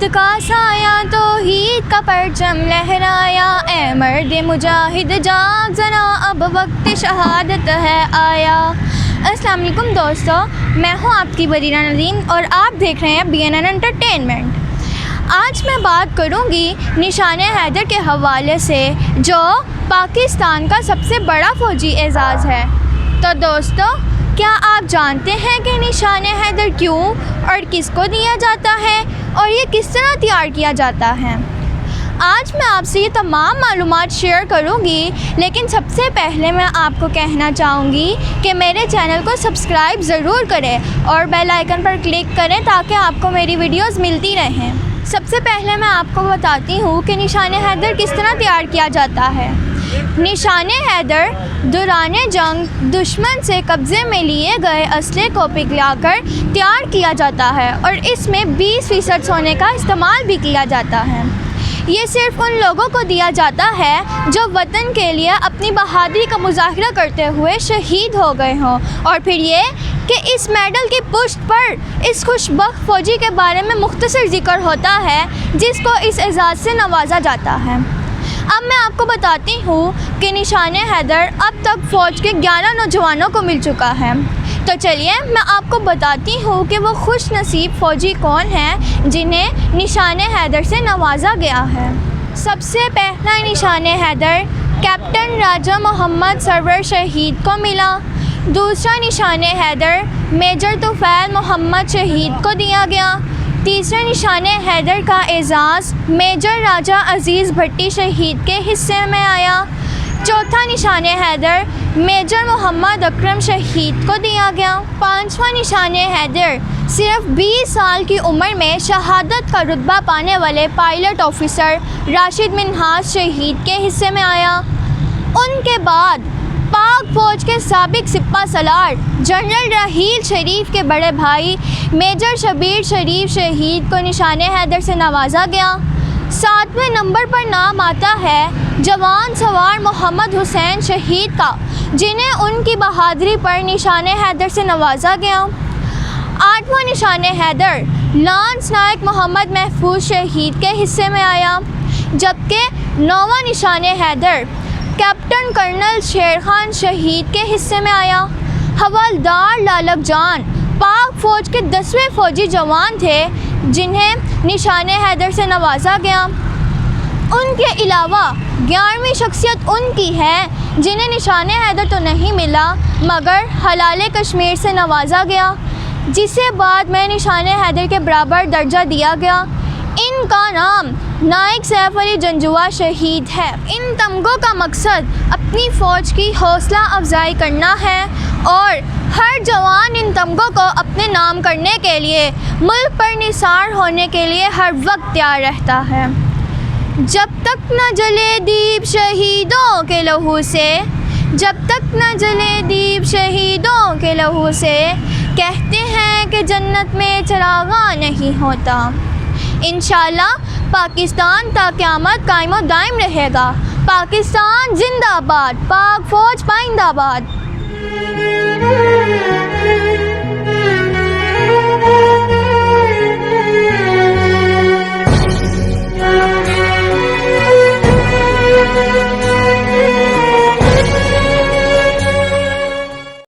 امت کا سایہ توحید کا پرچم لہرایا، اے مرد مجاہد جاگ ذرا اب وقت شہادت ہے آیا۔ السلام علیکم دوستو، میں ہوں آپ کی بریرہ ندیم اور آپ دیکھ رہے ہیں BNN انٹرٹینمنٹ۔ آج میں بات کروں گی نشان حیدر کے حوالے سے، جو پاکستان کا سب سے بڑا فوجی اعزاز ہے۔ تو دوستو، کیا آپ جانتے ہیں کہ نشان حیدر کیوں اور کس کو دیا جاتا ہے اور یہ کس طرح تیار کیا جاتا ہے؟ آج میں آپ سے یہ تمام معلومات شیئر کروں گی، لیکن سب سے پہلے میں آپ کو کہنا چاہوں گی کہ میرے چینل کو سبسکرائب ضرور کریں اور بیل آئیکن پر کلک کریں تاکہ آپ کو میری ویڈیوز ملتی رہیں۔ سب سے پہلے میں آپ کو بتاتی ہوں کہ نشان حیدر کس طرح تیار کیا جاتا ہے۔ نشان حیدر دوران جنگ دشمن سے قبضے میں لیے گئے اسلحے کو پگھلا کر تیار کیا جاتا ہے اور اس میں 20% سونے کا استعمال بھی کیا جاتا ہے۔ یہ صرف ان لوگوں کو دیا جاتا ہے جو وطن کے لیے اپنی بہادری کا مظاہرہ کرتے ہوئے شہید ہو گئے ہوں، اور پھر یہ کہ اس میڈل کی پشت پر اس خوش بخت فوجی کے بارے میں مختصر ذکر ہوتا ہے جس کو اس اعزاز سے نوازا جاتا ہے۔ اب میں آپ کو بتاتی ہوں کہ نشان حیدر اب تک فوج کے 11 نوجوانوں کو مل چکا ہے۔ تو چلیے میں آپ کو بتاتی ہوں کہ وہ خوش نصیب فوجی کون ہیں جنہیں نشان حیدر سے نوازا گیا ہے۔ سب سے پہلا نشان حیدر کیپٹن راجہ محمد سرور شہید کو ملا۔ دوسرا نشان حیدر میجر طفیل محمد شہید کو دیا گیا۔ تیسرا نشان حیدر کا اعزاز میجر راجہ عزیز بھٹی شہید کے حصے میں آیا۔ چوتھا نشان حیدر میجر محمد اکرم شہید کو دیا گیا۔ پانچواں نشان حیدر صرف 20 سال کی عمر میں شہادت کا رتبہ پانے والے پائلٹ آفیسر راشد منہاس شہید کے حصے میں آیا۔ ان کے بعد پاک فوج کے سابق سپہ سالار جنرل راحیل شریف کے بڑے بھائی میجر شبیر شریف شہید کو نشان حیدر سے نوازا گیا۔ 7ویں نمبر پر نام آتا ہے جوان سوار محمد حسین شہید کا، جنہیں ان کی بہادری پر نشان حیدر سے نوازا گیا۔ 8واں نشان حیدر لانس نائک محمد محفوظ شہید کے حصے میں آیا، جبکہ 9واں نشان حیدر کیپٹن کرنل شیر خان شہید کے حصے میں آیا۔ حوالدار لالک جان پاک فوج کے 10ویں فوجی جوان تھے جنہیں نشان حیدر سے نوازا گیا۔ ان کے علاوہ 11ویں شخصیت ان کی ہے جنہیں نشان حیدر تو نہیں ملا مگر ہلال کشمیر سے نوازا گیا، جسے بعد میں نشان حیدر کے برابر درجہ دیا گیا۔ ان کا نام نائک سیف علی جنجوعہ شہید ہے۔ ان تمغوں کا مقصد اپنی فوج کی حوصلہ افزائی کرنا ہے اور ہر جوان ان تمغوں کو اپنے نام کرنے کے لیے ملک پر نثار ہونے کے لیے ہر وقت تیار رہتا ہے۔ جب تک نہ جلے دیپ شہیدوں کے لہو سے، جب تک نہ جلے دیپ شہیدوں کے لہو سے، کہتے ہیں کہ جنت میں چراغاں نہیں ہوتا۔ انشاءاللہ پاکستان تا قیامت قائم و دائم رہے گا۔ پاکستان زندہ باد، پاک فوج پائندہ باد۔